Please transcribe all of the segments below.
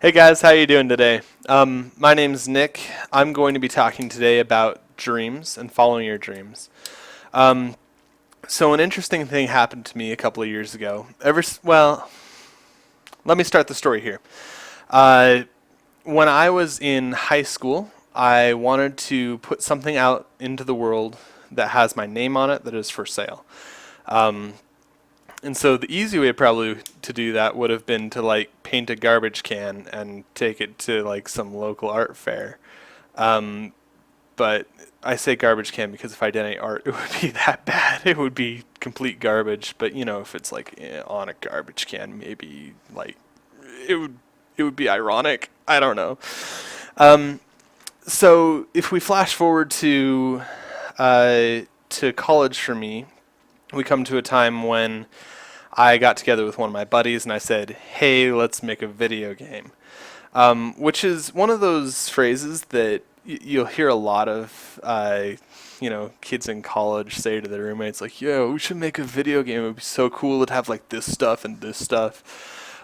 Hey guys, how you doing today? My name's Nick. I'm going to be talking today about dreams and following your dreams. Um, so an interesting thing happened to me a couple of years ago. Let me start the story here. Uh, when I was in high school, I wanted to put something out into the world that has my name on it that is for sale. Um, And so the easy way probably to do that would have been to like paint a garbage can and take it to like some local art fair. Um, but I say garbage can because if I did any art, it would be that bad. It would be complete garbage. But you know, if it's like on a garbage can, maybe like it would it would be ironic. I don't know. Um, so if we flash forward to college for me, we come to a time when I got together with one of my buddies and I said, "Hey, let's make a video game," which is one of those phrases that you'll hear a lot of, kids in college say to their roommates, like, "Yo, we should make a video game. It would be so cool to have like this stuff and this stuff."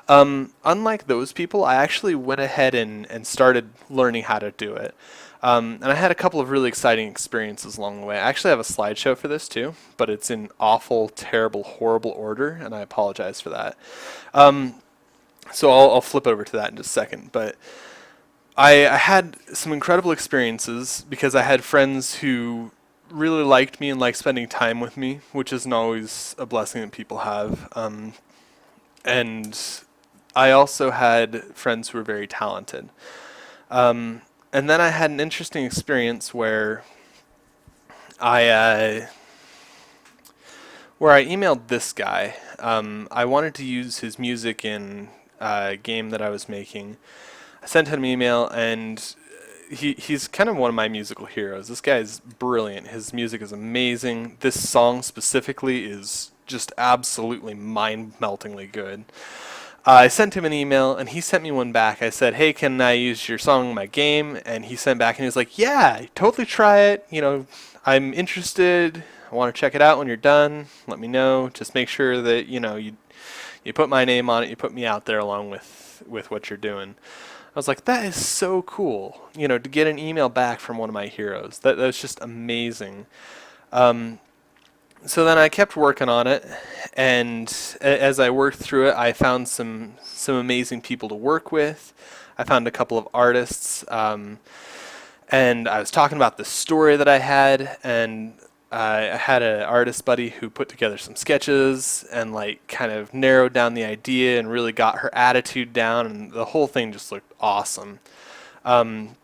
Unlike those people, I actually went ahead and started learning how to do it. And I had a couple of really exciting experiences along the way. I actually have a slideshow for this too, but it's in awful, terrible, horrible order, and I apologize for that. Um, so I'll flip over to that in just a second. But I had some incredible experiences because I had friends who really liked me and liked spending time with me, which isn't always a blessing that people have. And I also had friends who were very talented. Um, and then I had an interesting experience I uh, where I emailed this guy. I wanted to use his music in a game that I was making. I sent him an email, and he's kind of one of my musical heroes. This guy is brilliant. His music is amazing. This song specifically is just absolutely mind-meltingly good. I sent him an email and he sent me one back. I said, "Hey, can I use your song in my game?" And he sent back and he was like, "Yeah, totally try it. I'm interested. I want to check it out when you're done. Let me know. Just make sure that, you put my name on it, you put me out there along with what you're doing." I was like, "That is so cool. To get an email back from one of my heroes. That's just amazing." Um, so then I kept working on it, and as I worked through it, I found some amazing people to work with. I found a couple of artists, and I was talking about the story that I had, and I had an artist buddy who put together some sketches and like kind of narrowed down the idea and really got her attitude down, and the whole thing just looked awesome. Um,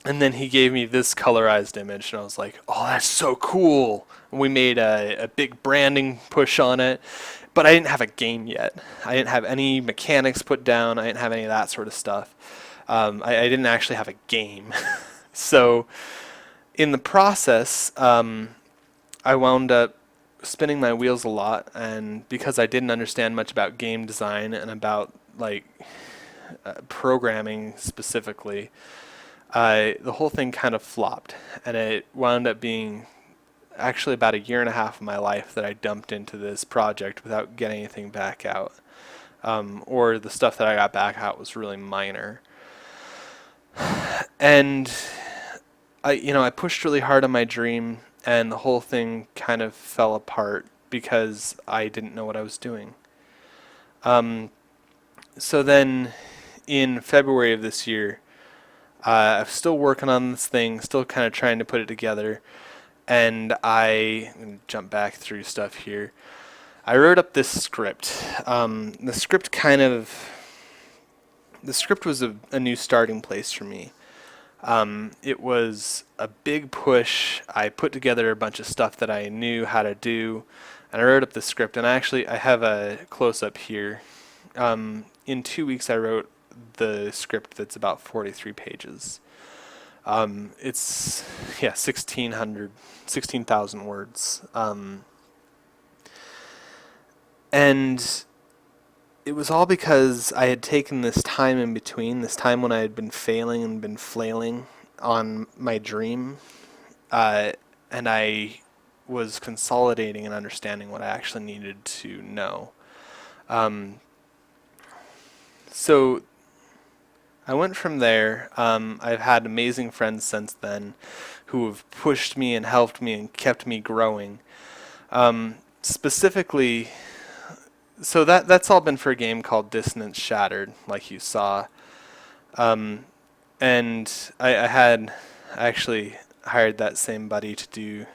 and then he gave me this colorized image, and I was like, "Oh, that's so cool." And we made a big branding push on it, but I didn't have a game yet. I didn't have any mechanics put down. I didn't have any of that sort of stuff. I didn't actually have a game. So in the process, I wound up spinning my wheels a lot, and because I didn't understand much about game design and about like programming specifically, the whole thing kind of flopped, and it wound up being actually about a year and a half of my life that I dumped into this project without getting anything back out. Or the stuff that I got back out was really minor. And I pushed really hard on my dream, and the whole thing kind of fell apart because I didn't know what I was doing. Um, so then in February of this year, I'm still working on this thing, still kind of trying to put it together, and I'm jump back through stuff here. I wrote up this script. The script was a new starting place for me. It was a big push. I put together a bunch of stuff that I knew how to do, and I wrote up the script. And I have a close up here. In 2 weeks, I wrote the script that's about 43 pages. It's 16,000 words. And it was all because I had taken this time in between, this time when I had been failing and been flailing on my dream, uh, and I was consolidating and understanding what I actually needed to know. Um, so I went from there. I've had amazing friends since then who have pushed me and helped me and kept me growing. Specifically, so that's all been for a game called Dissonance Shattered, like you saw. Um, and I actually hired that same buddy to do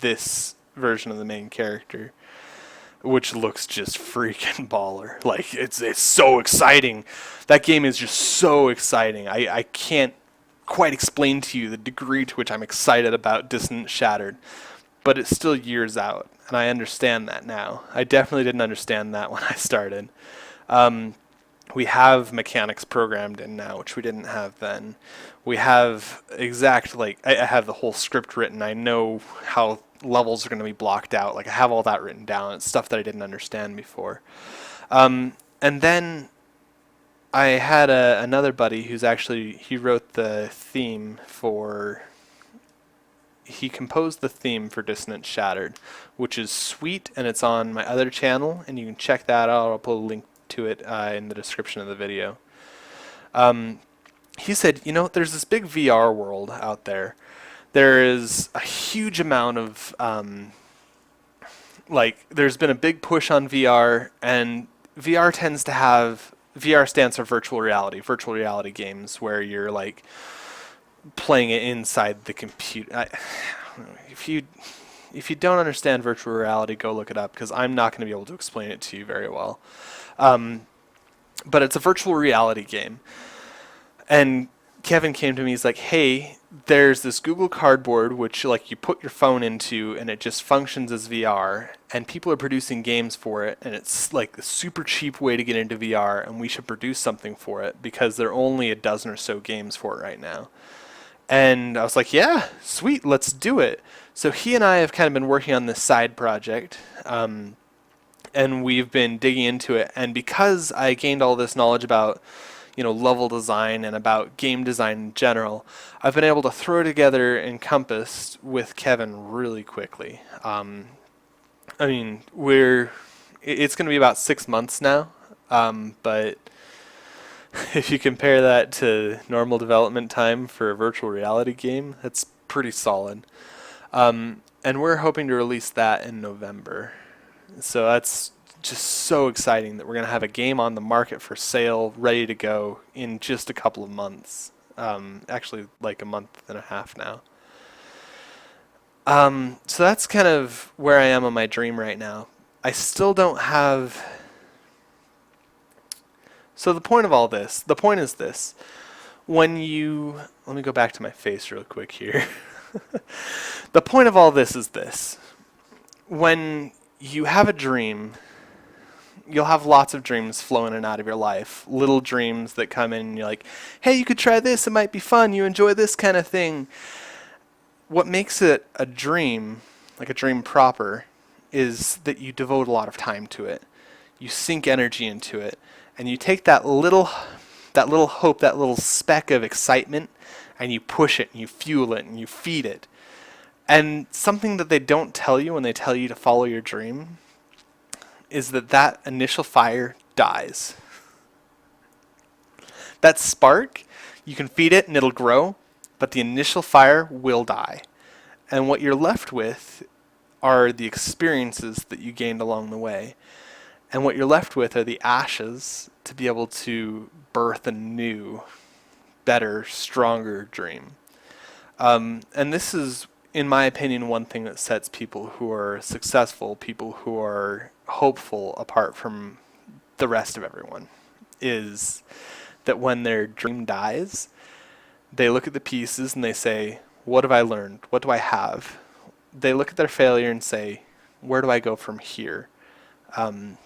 this version of the main character, which looks just freaking baller. Like it's so exciting. That game is just so exciting. I can't quite explain to you the degree to which I'm excited about Dissonance Shattered, but it's still years out, and I understand that now. I definitely didn't understand that when I started. Um, we have mechanics programmed in now, which we didn't have then. We have exact, like, I have the whole script written. I know how levels are going to be blocked out. Like, I have all that written down. It's stuff that I didn't understand before. And then I had another buddy who's actually, he wrote the theme for, he composed the theme for Dissonance Shattered, which is sweet, and it's on my other channel, and you can check that out. I'll put a link to it in the description of the video. He said, you know, there's this big VR world out there. There is a huge amount of, there's been a big push on VR, and VR tends to have, VR stands for virtual reality games where you're like playing it inside the computer. If you don't understand virtual reality, go look it up, because I'm not going to be able to explain it to you very well. But it's a virtual reality game. And Kevin came to me, he's like, hey, there's this Google Cardboard, which like you put your phone into and it just functions as VR, and people are producing games for it, and it's like a super cheap way to get into VR, and we should produce something for it because there are only a dozen or so games for it right now. And I was like, yeah, sweet, let's do it. So he and I have kind of been working on this side project, and we've been digging into it. And because I gained all this knowledge about, you know, level design and about game design in general, I've been able to throw together Encompass with Kevin really quickly. I mean, it's going to be about 6 months now, but if you compare that to normal development time for a virtual reality game, that's pretty solid. And we're hoping to release that in November. So that's just so exciting that we're going to have a game on the market for sale, ready to go in just a couple of months. Actually, like a month and a half now. So that's kind of where I am on my dream right now. I still don't have... So the point is this. When you... Let me go back to my face real quick here. The point of all this is this. When you have a dream, you'll have lots of dreams flow in and out of your life. Little dreams that come in and you're like, hey, you could try this, it might be fun, you enjoy this kind of thing. What makes it a dream, like a dream proper, is that you devote a lot of time to it. You sink energy into it, and you take that little hope, that little speck of excitement, and you push it, and you fuel it, and you feed it. And something that they don't tell you when they tell you to follow your dream is that initial fire dies. That spark, you can feed it and it'll grow, but the initial fire will die. And what you're left with are the experiences that you gained along the way. And what you're left with are the ashes to be able to birth a new, better, stronger dream. And this is, in my opinion, one thing that sets people who are successful, people who are hopeful, apart from the rest of everyone, is that when their dream dies, they look at the pieces and they say, what have I learned? What do I have? They look at their failure and say, where do I go from here? And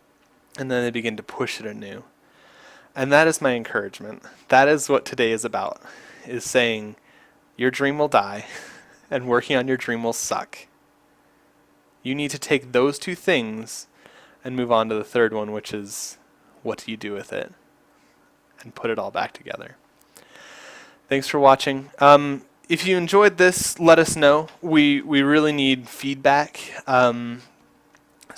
then they begin to push it anew. And that is my encouragement. That is what today is about, is saying your dream will die and working on your dream will suck. You need to take those two things and move on to the third one, which is what do you do with it? And put it all back together. Thanks for watching. If you enjoyed this, let us know. We really need feedback.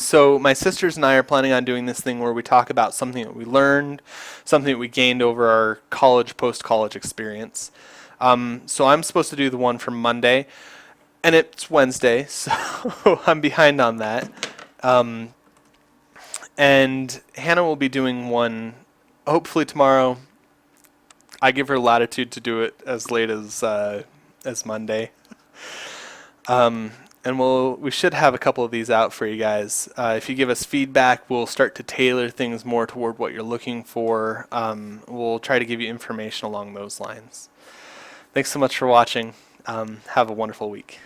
So my sisters and I are planning on doing this thing where we talk about something that we learned, something that we gained over our college, post-college experience. So I'm supposed to do the one from Monday, and it's Wednesday, so I'm behind on that. Um, and Hannah will be doing one hopefully tomorrow. I give her latitude to do it as late as Monday. Um, and we should have a couple of these out for you guys. If you give us feedback, we'll start to tailor things more toward what you're looking for. We'll try to give you information along those lines. Thanks so much for watching. Have a wonderful week.